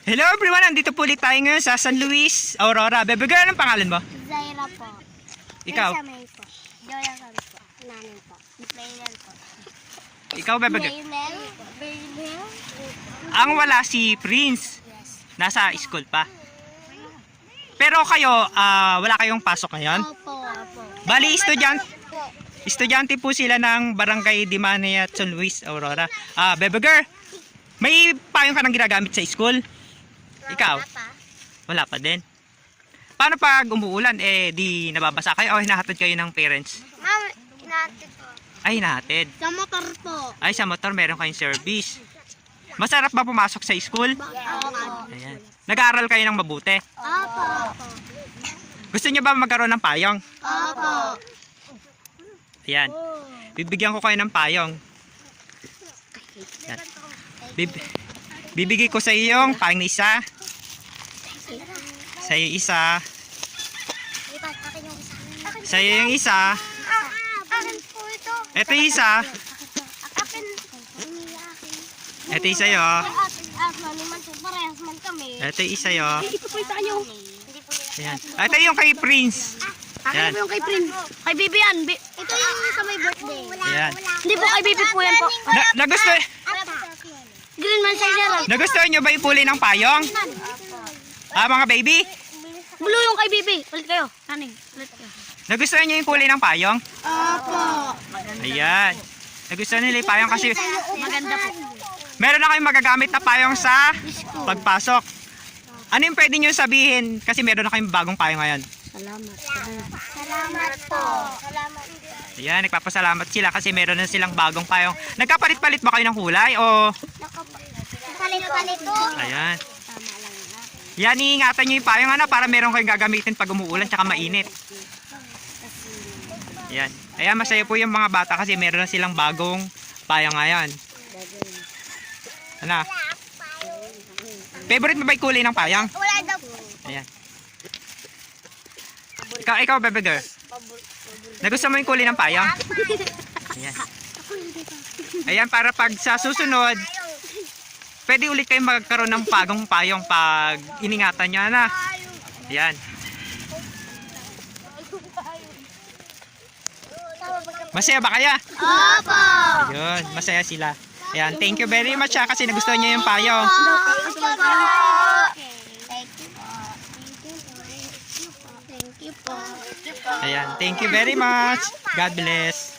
Hello everyone, andito po ulit tayo ngayon sa San Luis, Aurora. Bebe girl, anong pangalan mo? Zaira po. Ikaw? Benjamin po. Joyakan po. Nanin po. Baynel po. Ikaw, Bebe girl? Baynel po. Baynel? Ang wala si Prince. Yes. Nasa school pa. Pero kayo, wala kayong pasok ngayon? Opo. Opo. Bali, estudyante po sila ng Barangay Dimania at San Luis, Aurora. Bebe girl, may payong ka nang ginagamit sa school? Ikaw? Wala pa. Wala pa din. Paano pag umuulan, di nababasa kayo o hinahatid kayo ng parents? Ma'am, inaatid po. Ay, hinahatid. Sa motor po. Ay, sa motor meron kayong service. Masarap ba pumasok sa school? Opo. Ayan. Nag-aaral kayo ng mabuti. Opo. Gusto nyo ba magkaroon ng payong? Opo. Ayan. Bibigyan ko kayo ng payong. Ayan. Bibigay ko sa iyo yung payong na isa. Sa iyo isa. Sa iyo yung isa. Akin po ito. Ito yung isa. Akin. Ito yung sa'yo. Naman po, parehas man kami. Ito yung isa yo. Ito po yung sa inyo. Hindi po yung Ayan. Ito yung kay Prince. Ayan. yung kay Prin. Kay Bibi yan. Ito yung sa may birthday. Ayan. Hindi po kay Bibi po yan po. Green man siya dyan. Nagustuhan nyo ba yung kulay ng payong? Mga baby? Blue yung kay Bibi. Ulit kayo. Naning, ulit kayo. Nagustuhan nyo yung kulay ng payong? Opo. Ayan. Nagustuhan nila yung payong kasi Maganda po. meron na kayong magagamit na payong sa pagpasok. Ano yung pwede nyo sabihin? Kasi meron na kayong bagong payong ngayon. Salamat. Salamat po. Salamat. Ayan, nagpapasalamat sila kasi meron na silang bagong payong. Nagkapalit-palit ba kayo ng kulay o... Palit-palit po. Ayan. Yan, iingatan nyo yung payong para meron kayong gagamitin pag umuulan tsaka mainit. Ayan. Ayan, masaya po yung mga bata kasi meron na silang bagong payong ngayon. Ano? Favorite mo ba yung kulay ng payong? Wala daw po. Ayan. Ikaw, Bebe girl. Nagustuhan mo yung kulay ng payong? Ayan. Ayan, para pag sa susunod, pwede ulit kayong magkaroon ng bagong payong pag iningatan nyo na. Ayan. Masaya ba kaya? Opo. Ayun, masaya sila. Ayan, thank you very much kasi nagustuhan nyo yung payong. Thank you po. Ayan, thank you very much. God bless.